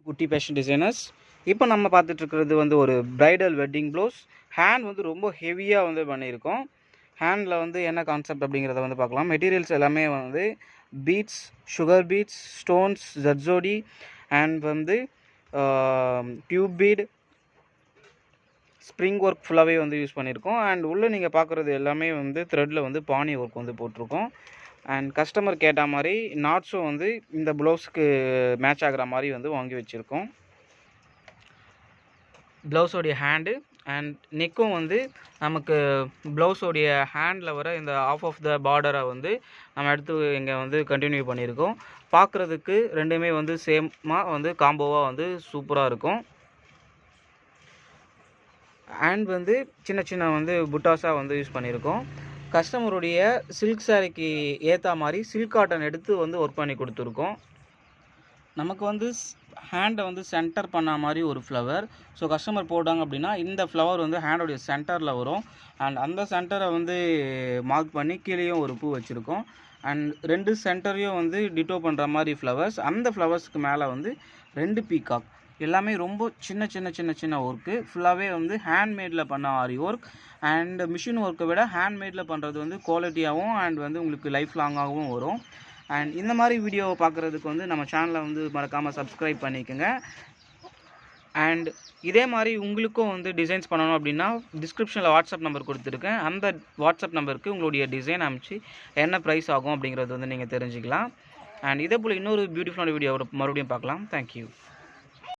குட்டி fashion designers. இப்போ நம்ம பார்த்துட்டு இருக்கிறது வந்து ஒரு பிரைடல் வெட்டிங் ப்ளவுஸ். ஹேண்ட் வந்து ரொம்ப ஹெவியாக வந்து பண்ணியிருக்கோம். ஹேண்டில் வந்து என்ன கான்செப்ட் அப்படிங்கிறத வந்து பார்க்கலாம். மெட்டீரியல்ஸ் எல்லாமே வந்து beads, sugar beads, stones, zardozi and வந்து டியூப் பீட், ஸ்ப்ரிங் ஒர்க் ஃபுல்லாகவே வந்து யூஸ் பண்ணியிருக்கோம். அண்ட் உள்ளே நீங்கள் பார்க்குறது எல்லாமே வந்து த்ரெட்டில் வந்து பானி ஒர்க் வந்து போட்டிருக்கோம். அண்ட் கஸ்டமர் கேட்ட மாதிரி நாட்ஸும் வந்து இந்த ப்ளவுஸுக்கு மேட்ச் ஆகிற மாதிரி வந்து வாங்கி வச்சுருக்கோம். ப்ளவுஸோடைய ஹேண்டு அண்ட் நெக்கும் வந்து நமக்கு ப்ளவுஸோடைய ஹேண்டில் வர இந்த ஆஃப் த பார்டரை வந்து நம்ம எடுத்து இங்கே வந்து கண்டினியூ பண்ணியிருக்கோம். பார்க்குறதுக்கு ரெண்டுமே வந்து சேமாக வந்து காம்போவாக வந்து சூப்பராக இருக்கும். அண்ட் வந்து சின்ன சின்ன வந்து புட்டாஸாக வந்து யூஸ் பண்ணியிருக்கோம். கஸ்டமருடைய சில்க் சாரிக்கு ஏற்ற மாதிரி சில்க் காட்டன் எடுத்து வந்து ஒர்க் பண்ணி கொடுத்துருக்கோம். நமக்கு வந்து ஹேண்டை வந்து சென்டர் பண்ண மாதிரி ஒரு ஃப்ளவர். ஸோ கஸ்டமர் போட்டாங்க அப்படின்னா இந்த ஃப்ளவர் வந்து ஹேண்டோடைய சென்டரில் வரும். அண்ட் அந்த சென்டரை வந்து மார்க் பண்ணி கீழேயும் ஒரு பூ வச்சுருக்கோம். அண்ட் 2 சென்டரையும் வந்து டிட்டோ பண்ணுற மாதிரி ஃப்ளவர்ஸ். அந்த ஃப்ளவர்ஸ்க்கு மேலே வந்து 2 பீகாக். எல்லாமே ரொம்ப சின்ன ஒர்க்கு. ஃபுல்லாகவே வந்து ஹேண்ட்மேடில் பண்ண ஆரி ஒர்க். அண்ட் மிஷின் ஒர்க்கை விட ஹேண்ட்மேடில் பண்ணுறது வந்து குவாலிட்டியாகவும் அண்ட் வந்து உங்களுக்கு லைஃப் லாங்காகவும் வரும். அண்ட் இந்த மாதிரி வீடியோவை பார்க்குறதுக்கு வந்து நம்ம சேனலை வந்து மறக்காமல் சப்ஸ்கிரைப் பண்ணிக்கோங்க. அண்ட் இதே மாதிரி உங்களுக்கும் வந்து டிசைன்ஸ் பண்ணணும் அப்படின்னா டிஸ்கிரிப்ஷனில் வாட்ஸ்அப் நம்பர் கொடுத்துருக்கேன். அந்த வாட்ஸ்அப் நம்பருக்கு உங்களுடைய டிசைன் அனுப்பிச்சு என்ன ப்ரைஸ் ஆகும் அப்படிங்கிறது வந்து நீங்கள் தெரிஞ்சுக்கலாம். அண்ட் இதே போல் இன்னொரு பியூட்டிஃபுல்லான வீடியோவோட மறுபடியும் பார்க்கலாம். தேங்க்யூ.